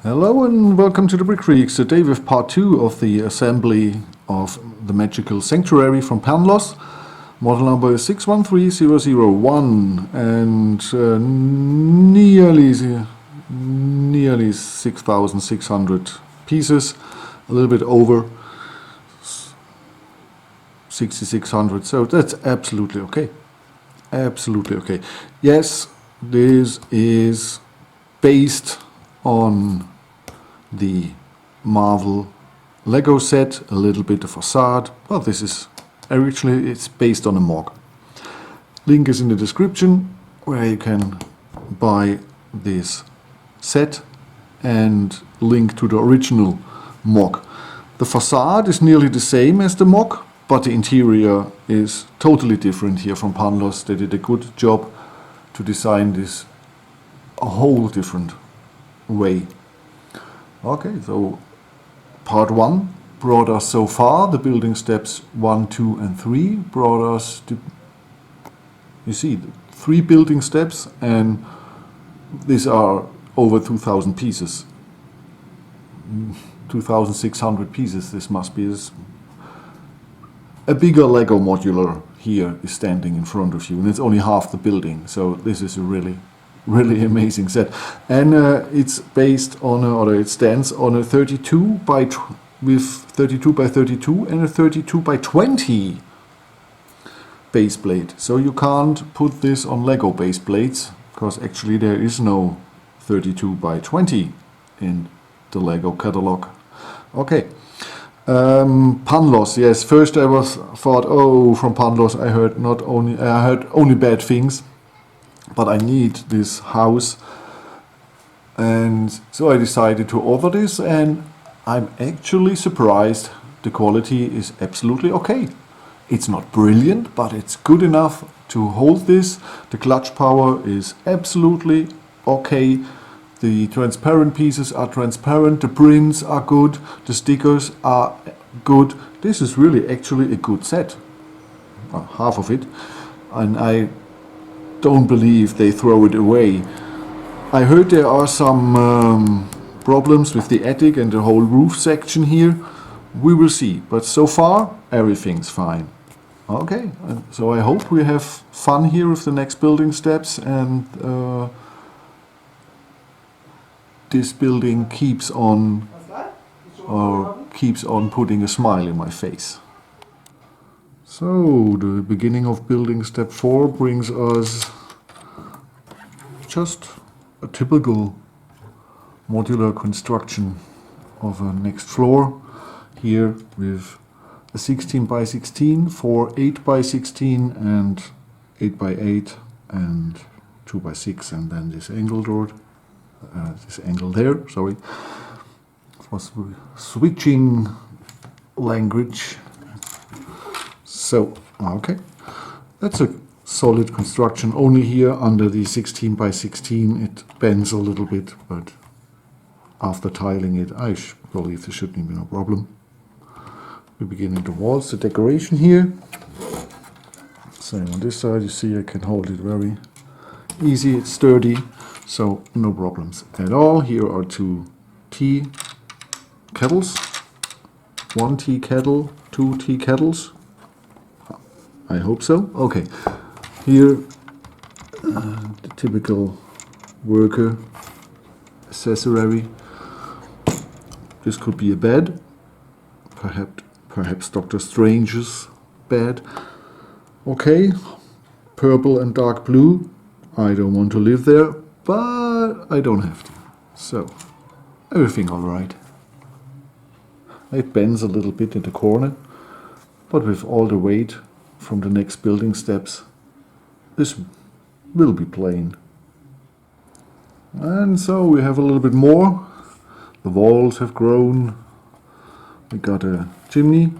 Hello and welcome to the Brick Freaks, today with part 2 of the assembly of the magical Sanctuary from Panlos. Model number is 613001 and nearly 6,600 pieces, a little bit over 6,600, so that's absolutely okay. Absolutely okay. Yes, this is based on the Marvel Lego set, a little bit of facade. Well, this is originally it's based on a mock. Link is in the description where you can buy this set and link to the original mock. The facade is nearly the same as the mock, but the interior is totally different here from Panlos. They did a good job to design this a whole different way. Okay, so part 1 brought us so far, the building steps 1, 2 and 3 brought us to, you see, 3 building steps, and these are over 2,000 pieces. 2,600 pieces, this must be a bigger Lego modular here is standing in front of you, and it's only half the building, so this is a really amazing set. And it's based on or it stands on a 32 by with 32 by 32 and a 32 by 20 base plate. So you can't put this on Lego base plates because actually there is no 32 by 20 in the Lego catalog. Okay. Panlos, yes. First I thought, oh, from Panlos I heard only bad things, but I need this house, and so I decided to order this, and I'm actually surprised. The quality is absolutely okay. It's not brilliant, but it's good enough to hold this. The clutch power is absolutely okay. The transparent pieces are transparent, the prints are good, the stickers are good. This is really actually a good set. Half of it. And I don't believe they throw it away. I heard there are some problems with the attic and the whole roof section here. We will see, but so far everything's fine. Okay, so I hope we have fun here with the next building steps, and this building keeps on putting a smile in my face. So the beginning of building step 4 brings us just a typical modular construction of a next floor here with a 16 by 16 for 8 by 16 and 8 by 8 and 2 by 6, and then this angle door. This angle there, sorry, for switching language. So, okay, that's a solid construction. Only here under the 16 by 16 it bends a little bit, but after tiling it, I believe there shouldn't be no problem. We begin in the walls, the decoration here. Same on this side, you see I can hold it very easy, it's sturdy. So no problems at all. Here are 2 tea kettles, 1 tea kettle, 2 tea kettles. I hope so. Okay, here the typical worker accessory. This could be a bed, perhaps Dr. Strange's bed. Okay, purple and dark blue. I don't want to live there, but I don't have to. So, everything alright. It bends a little bit in the corner, but with all the weight from the next building steps, this will be plain. And so we have a little bit more. The walls have grown. We got a chimney,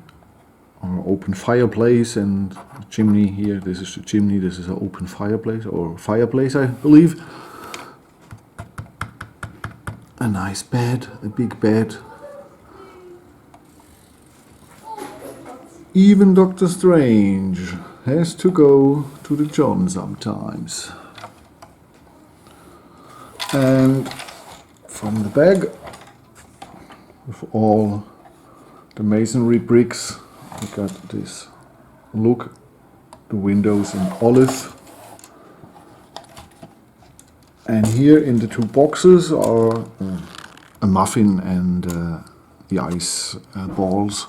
or open fireplace, and a chimney here. This is the chimney, this is an open fireplace, or fireplace I believe. A nice bed, a big bed. Even Dr. Strange has to go to the John sometimes. And from the bag with all the masonry bricks. We got this look, the windows in olive. And here in the two boxes are a muffin and the ice balls.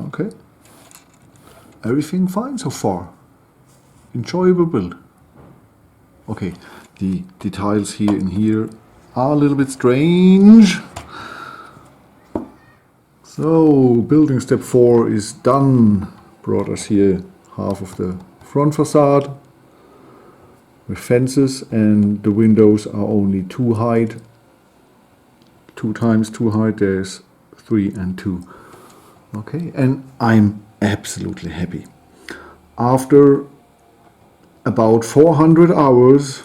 Okay. Everything fine so far. Enjoyable build. Okay, the details here and here are a little bit strange. So, building step 4 is done. Brought us here half of the front facade with fences, and the windows are only 2 high. 2 times 2 high, there's 3 and 2. Okay, and I'm absolutely happy. After about 400 hours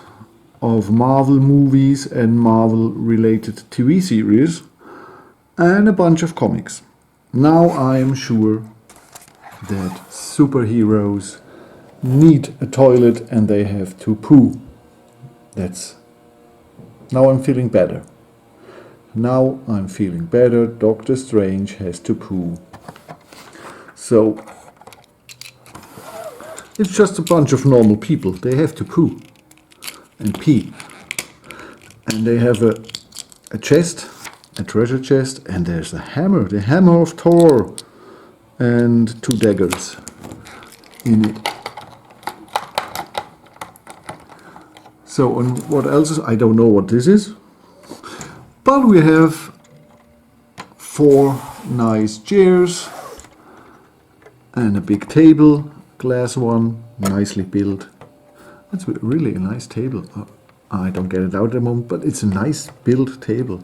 of Marvel movies and Marvel related TV series and a bunch of comics, now I am sure that superheroes need a toilet and they have to poo. Now I'm feeling better. Now I'm feeling better. Doctor Strange has to poo. So it's just a bunch of normal people. They have to poo and pee. And they have a chest, a treasure chest, and there's a hammer, the hammer of Thor, and 2 daggers in it. So, and what else is, I don't know what this is, but we have 4 nice chairs and a big table, glass one, nicely built. That's really a nice table. I don't get it out at the moment, but it's a nice built table.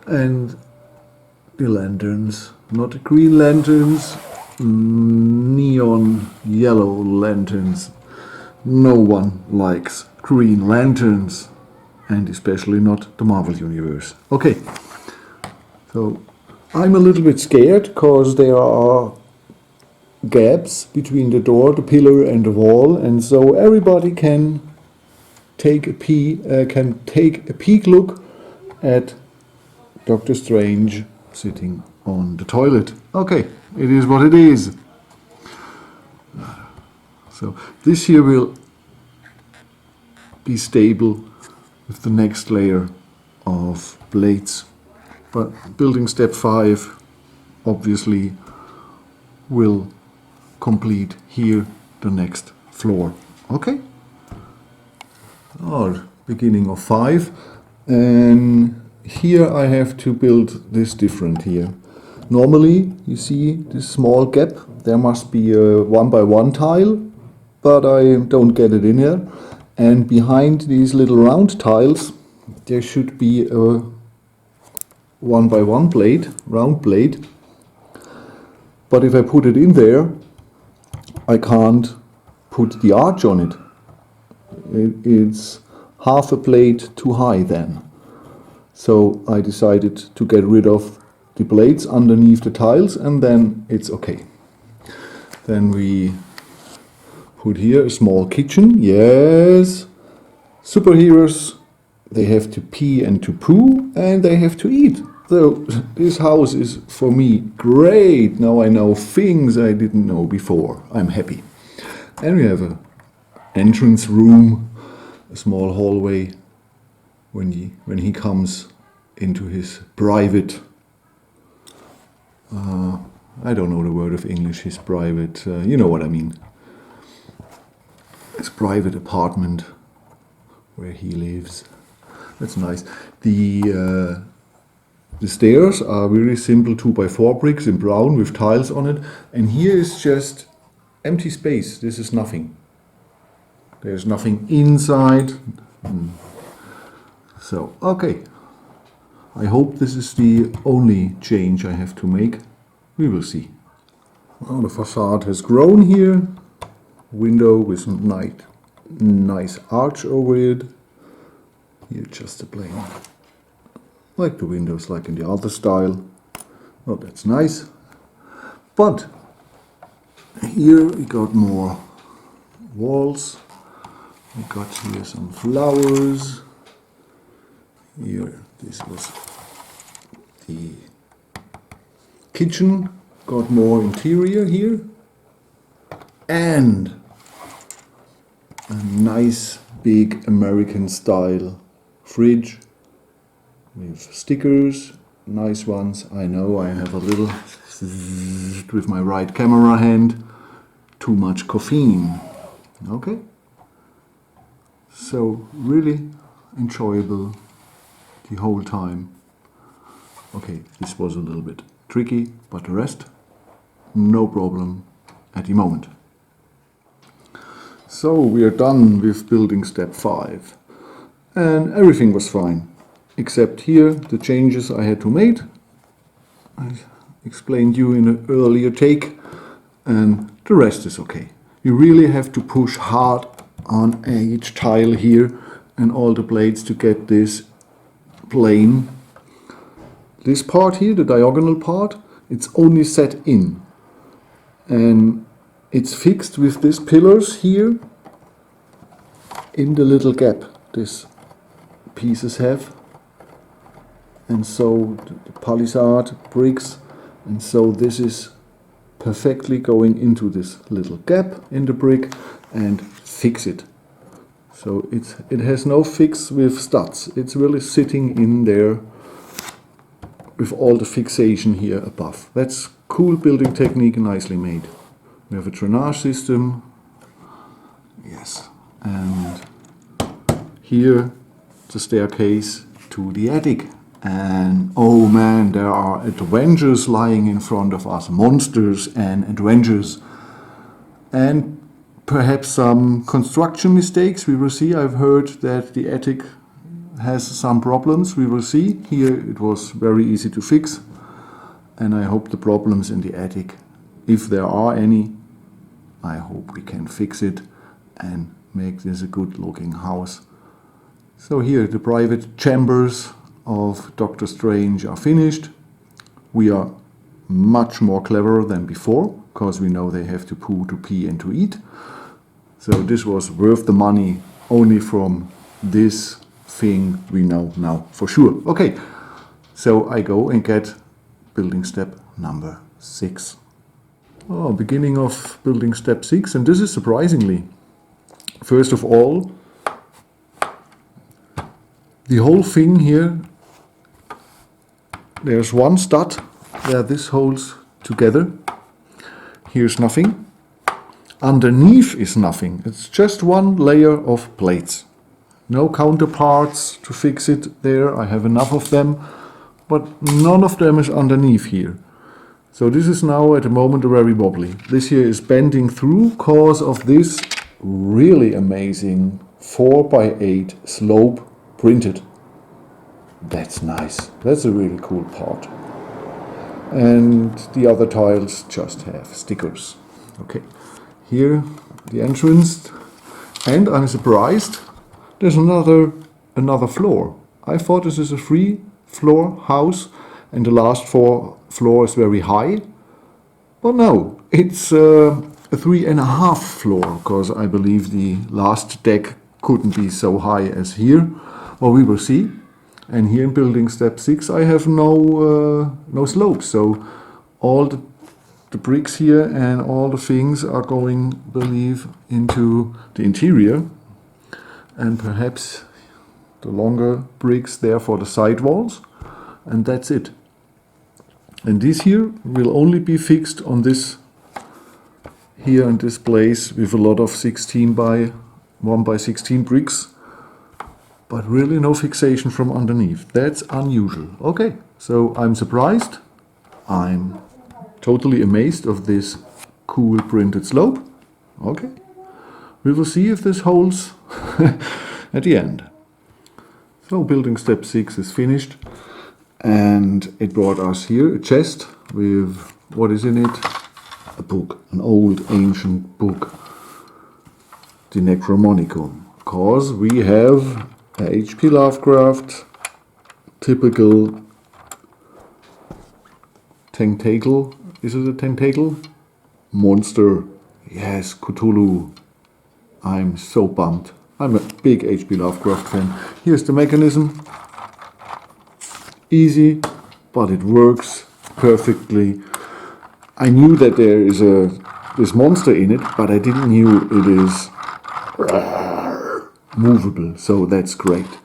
And the lanterns, not green lanterns, neon yellow lanterns. No one likes green lanterns, and especially not the Marvel Universe. Okay, so I'm a little bit scared because there are gaps between the door, the pillar, and the wall, and so everybody can take a peek look at Doctor Strange sitting on the toilet. Okay, it is what it is. So this here will be stable with the next layer of plates, but building step 5 obviously will complete here the next floor. Okay? Beginning of 5, and here I have to build this different here. Normally you see this small gap, there must be a 1 by 1 tile, but I don't get it in here. And behind these little round tiles there should be a 1 by 1 plate, round plate. But if I put it in there, I can't put the arch on it. It's half a plate too high then. So I decided to get rid of the plates underneath the tiles, and then it's okay. Then we put here a small kitchen. Yes, superheroes, they have to pee and to poo, and they have to eat. So this house is for me great. Now I know things I didn't know before. I'm happy. And we have an entrance room, a small hallway when he comes into his private, I don't know the word of English, his private, you know what I mean. His private apartment where he lives. That's nice. The stairs are very simple 2x4 bricks in brown with tiles on it, and here is just empty space. This is nothing. There's nothing inside. So, okay. I hope this is the only change I have to make. We will see. Well, the facade has grown here. Window with nice arch over it. Here just a plain, like the windows like in the other style. Oh, that's nice. But here we got more walls. We got here some flowers. Here, this was The kitchen got more interior here, and a nice big American style fridge with stickers, nice ones. I know I have a little with my right camera hand, too much caffeine. Okay, so really enjoyable the whole time. Okay, this was a little bit tricky, but the rest, no problem at the moment. So we are done with building step 5, and everything was fine, except here the changes I had to make. I explained you in an earlier take, and the rest is okay. You really have to push hard on each tile here and all the blades to get this plane. This part here, the diagonal part, it's only set in, and it's fixed with these pillars here in the little gap these pieces have, and so the palisade bricks, and so this is perfectly going into this little gap in the brick and fix it. So it has no fix with studs, it's really sitting in there with all the fixation here above. That's cool building technique, nicely made. We have a drainage system, yes, and here the staircase to the attic. And oh man, there are adventures lying in front of us, monsters and adventures, and perhaps some construction mistakes. We will see. I've heard that the attic has some problems. We will see. Here it was very easy to fix, and I hope the problems in the attic, if there are any, I hope we can fix it and make this a good looking house. So here the private chambers of Doctor Strange are finished. We are much more clever than before, because we know they have to poo, to pee and to eat. So this was worth the money only from this thing we know now for sure. Okay, so I go and get building step number 6. Oh, beginning of building step 6, and this is surprisingly. First of all, the whole thing here, there's one stud where this holds together. Here's nothing. Underneath is nothing. It's just one layer of plates. No counterparts to fix it there. I have enough of them, but none of them is underneath here. So this is now at the moment very wobbly. This here is bending through because of this really amazing 4x8 slope printed. That's nice. That's a really cool part. And the other tiles just have stickers. Okay, here the entrance, and I'm surprised there's another floor. I thought this is a 3-floor house and the last 4 floors very high, but no, it's a 3.5 floor, because I believe the last deck couldn't be so high as here. Well, we will see. And here in building step 6 I have no slopes, so all the bricks here and all the things are going, believe, into the interior, and perhaps the longer bricks there for the side walls, and that's it. And this here will only be fixed on this here in this place with a lot of 16 by 1 by 16 bricks, but really no fixation from underneath. That's unusual. Okay, so I'm surprised. I'm totally amazed of this cool printed slope. Okay, we will see if this holds at the end. So building step 6 is finished, and it brought us here a chest with, what is in it? A book, an old ancient book, the Necromonicon, because we have H.P. Lovecraft, typical tentacle, is it a tentacle? Monster, yes, Cthulhu. I'm so bummed. I'm a big H.P. Lovecraft fan. Here's the mechanism. Easy but it works perfectly. I knew that there is this monster in it, but I didn't knew it is movable, so that's great.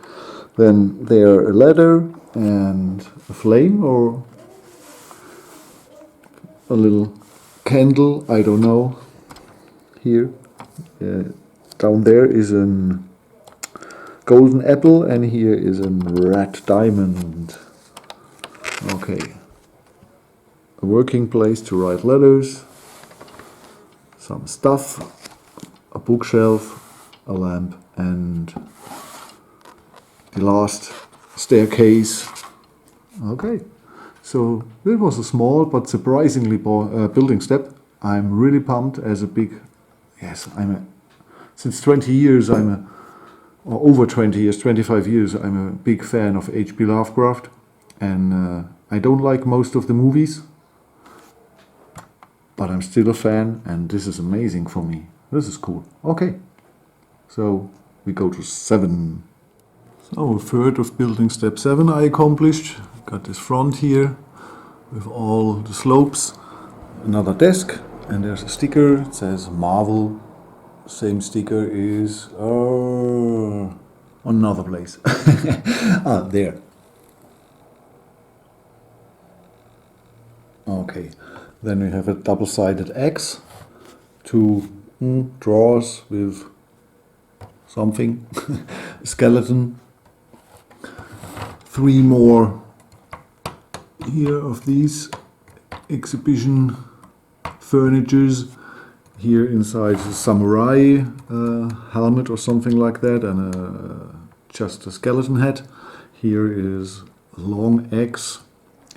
Then there a ladder and a flame or a little candle, I don't know. Here, down there is a golden apple, and here is a red diamond. Okay, a working place to write letters, some stuff, a bookshelf, a lamp, and the last staircase. Okay, so it was a small but surprisingly building step. I'm really pumped as a big, since 20 years or over 20 years, 25 years, I'm a big fan of H.P. Lovecraft, and I don't like most of the movies, but I'm still a fan, and this is amazing for me. This is cool. Okay, so we go to 7. So a third of building step 7 I accomplished. Got this front here with all the slopes. Another desk, and there's a sticker. It says Marvel. Same sticker is another place. There. Okay, then we have a double-sided X, 2 drawers with something, a skeleton, 3 more here of these exhibition furnitures. Here inside is a samurai helmet or something like that, and just a skeleton head. Here is a long axe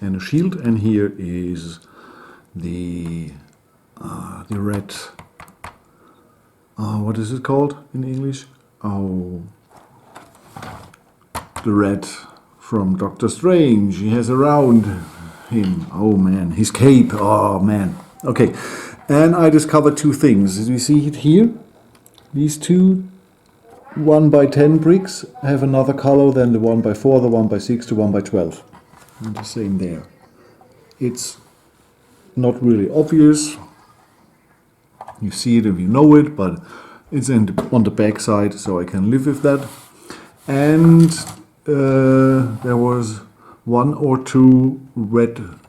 and a shield, and here is the red. What is it called in English? Oh, the red from Doctor Strange. He has around him. Oh man, his cape. Oh man. Okay, and I discovered 2 things. Did you see it here? These 2 1x10 bricks have another color than the 1x4, the 1x6, the 1x12. And the same there. It's not really obvious. You see it if you know it, but it's on the back side, so I can live with that. And there was 1 or 2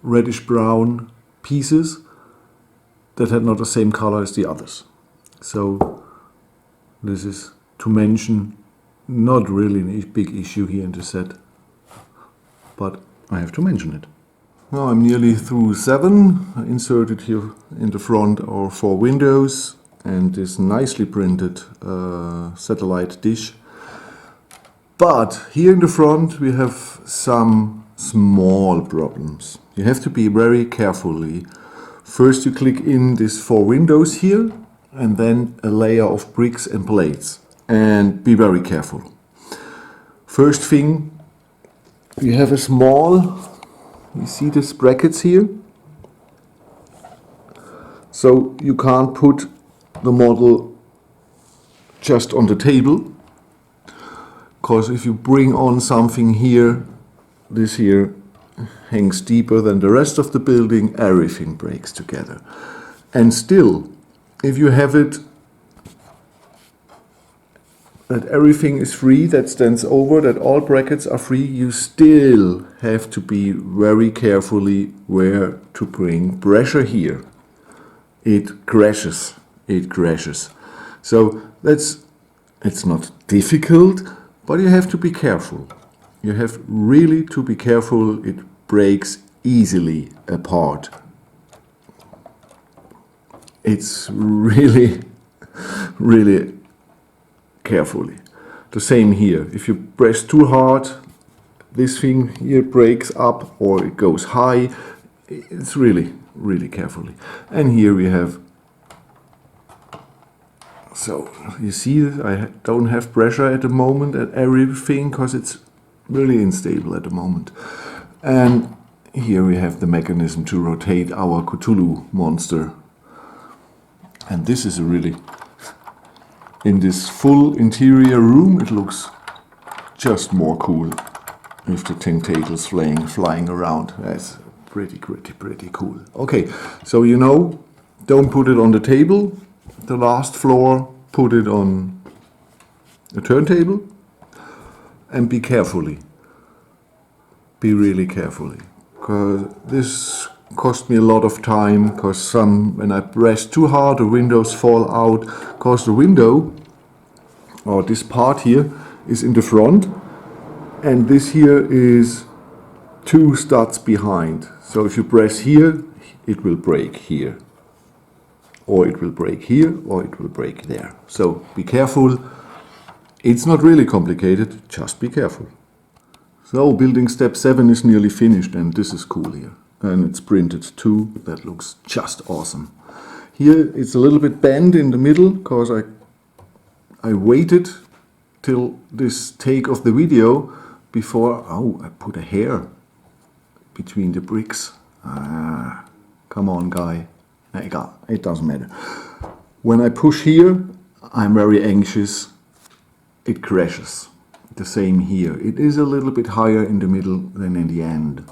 reddish brown pieces that had not the same color as the others. So this is to mention, not really a big issue here in the set, but I have to mention it. Now I'm nearly through 7. I inserted here in the front our 4 windows and this nicely printed satellite dish. But here in the front we have some small problems. You have to be very carefully. First you click in these 4 windows here, and then a layer of bricks and plates. And be very careful. First thing, you have a small, you see these brackets here? So you can't put the model just on the table, because if you bring on something here, this here hangs deeper than the rest of the building, everything breaks together. And still, if you have it that everything is free, that stands over, that all brackets are free, you still have to be very carefully where to bring pressure here. It crashes. So it's not difficult, but you have to be careful. You have really to be careful. It breaks easily apart. It's really carefully. The same here. If you press too hard, this thing here breaks up or it goes high. It's really carefully. And here we have, so you see I don't have pressure at the moment at everything because it's really unstable at the moment. And here we have the mechanism to rotate our Cthulhu monster. And this is in this full interior room, it looks just more cool. with the tentacles flying around. That's pretty cool. Okay, so you know, don't put it on the table. The last floor, put it on a turntable, and be carefully. Be really carefully, because this cost me a lot of time, because when I press too hard, the windows fall out, because the window, or this part here, is in the front, and this here is 2 studs behind. So if you press here, it will break here, or it will break here, or it will break there. So be careful. It's not really complicated, just be careful. So building step 7 is nearly finished, and this is cool here. And it's printed too. That looks just awesome. Here it's a little bit bent in the middle, because I waited till this take of the video before, I put a hair between the bricks. Come on, guy. It doesn't matter. When I push here, I'm very anxious. It crashes. The same here. It is a little bit higher in the middle than in the end.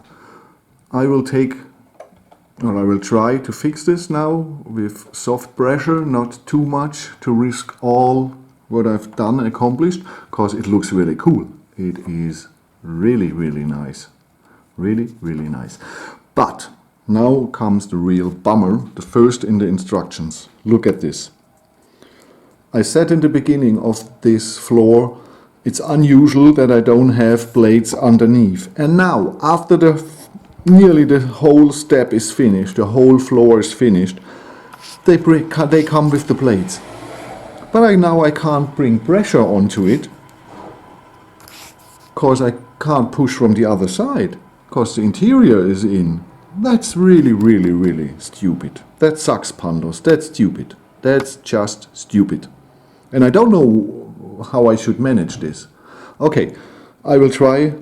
I will try to fix this now with soft pressure, not too much to risk all what I've done and accomplished, because it looks really cool. It is really nice. Really nice. But now comes the real bummer, the first in the instructions. Look at this. I said in the beginning of this floor, it's unusual that I don't have blades underneath. And now, after nearly the whole step is finished, the whole floor is finished, they come with the blades. But now I can't bring pressure onto it, because I can't push from the other side, because the interior is in. That's really stupid. That sucks, Panlos. That's stupid. That's just stupid. And I don't know how I should manage this. Okay, I will try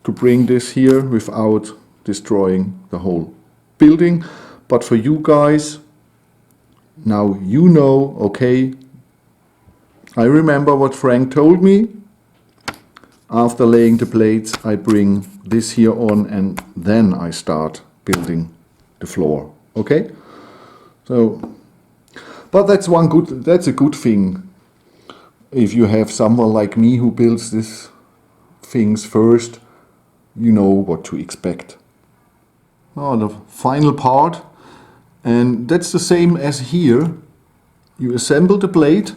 to bring this here without destroying the whole building. But for you guys, now you know, okay, I remember what Frank told me. After laying the plates, I bring this here on, and then I start building the floor. Okay? So, but that's a good thing. If you have someone like me who builds these things first, you know what to expect. Now the final part, and that's the same as here. You assemble the plate,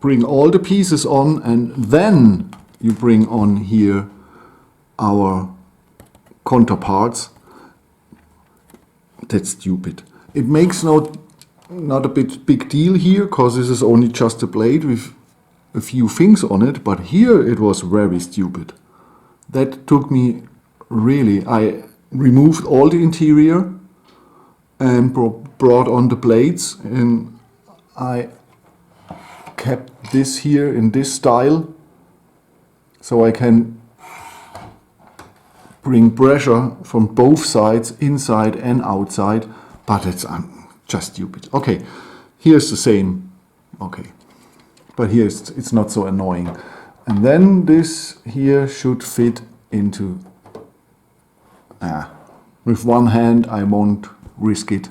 bring all the pieces on, and then you bring on here our counterparts. That's stupid. It makes not a big deal here, because this is only just a plate with a few things on it, but here it was very stupid. That took me really, I removed all the interior and brought on the plates, and I kept this here in this style, so I can bring pressure from both sides, inside and outside, but it's just stupid. Okay, here's the same. Okay, but here it's not so annoying. And then this here should fit into, with one hand I won't risk it.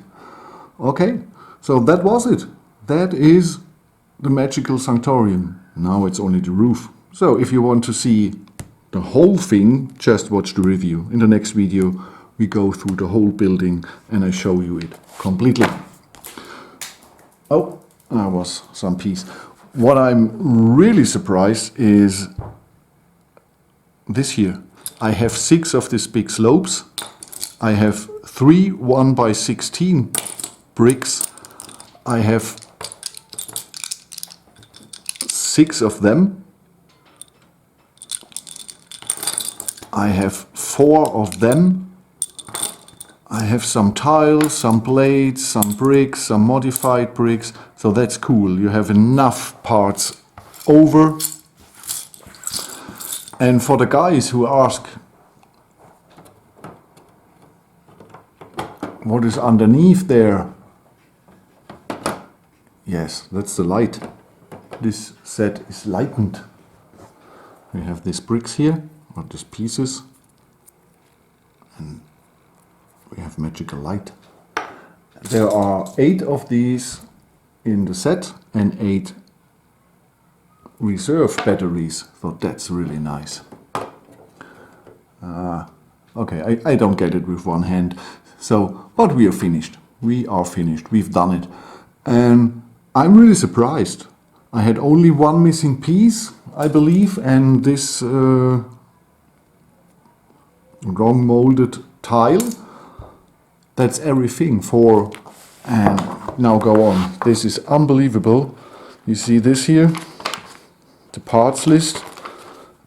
Okay, so that was it. That is the magical sanctorium. Now it's only the roof. So if you want to see the whole thing, just watch the review. In the next video we go through the whole building and I show you it completely. Oh, that was some piece. What I'm really surprised is this here. I have 6 of these big slopes. I have 3 1x16 bricks. I have 6 of them. I have 4 of them. I have some tiles, some blades, some bricks, some modified bricks. So that's cool. You have enough parts over. And for the guys who ask what is underneath there, yes, that's the light. This set is lightened. we have these bricks here, or these pieces, and we have magical light. There are 8 of these in the set and 8 reserve batteries, so that's really nice. Okay, I don't get it with one hand. So, but we are finished. We are finished. We've done it. And I'm really surprised. I had only one missing piece, I believe, and this wrong molded tile. That's everything for, and now go on. This is unbelievable. You see this here? The parts list.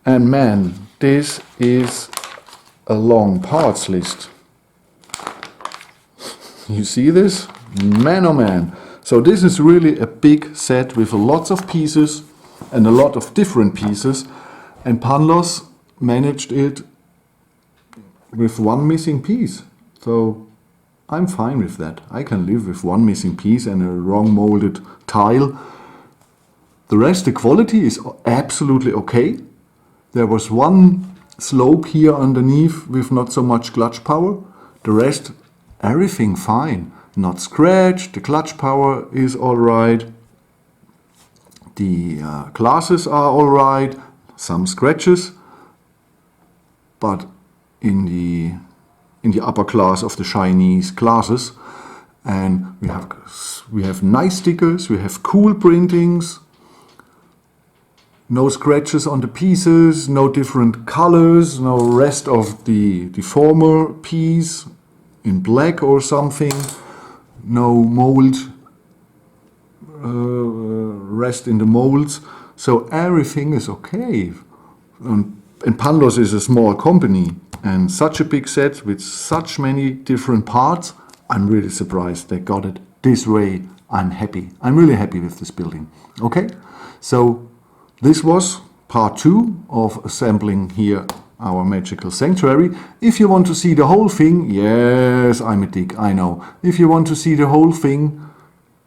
And man, this is a long parts list. You see this? Man oh man. So this is really a big set with lots of pieces and a lot of different pieces. And Panlos managed it with one missing piece. So I'm fine with that. I can live with one missing piece and a wrong molded tile. The rest, the quality is absolutely okay. There was one slope here underneath with not so much clutch power. The rest, everything fine. Not scratched, the clutch power is alright. The glasses are alright. Some scratches. But in the upper class of the Chinese glasses. And we have nice stickers, we have cool printings. No scratches on the pieces, no different colors, no rest of the former piece in black or something, no mold, rest in the molds. So everything is okay. And Panlos is a small company, and such a big set with such many different parts, I'm really surprised they got it this way. I'm happy. I'm really happy with this building. Okay, so this was part 2 of assembling here our magical sanctuary. If you want to see the whole thing, yes, I'm a dick, I know. If you want to see the whole thing,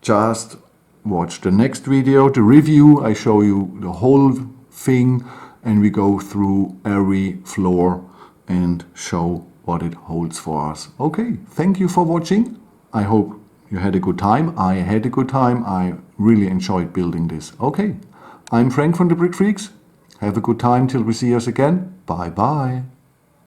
just watch the next video, the review. I show you the whole thing and we go through every floor and show what it holds for us. Okay, thank you for watching. I hope you had a good time. I had a good time. I really enjoyed building this. Okay. I'm Frank from the Brick Freaks. Have a good time till we see us again. Bye bye.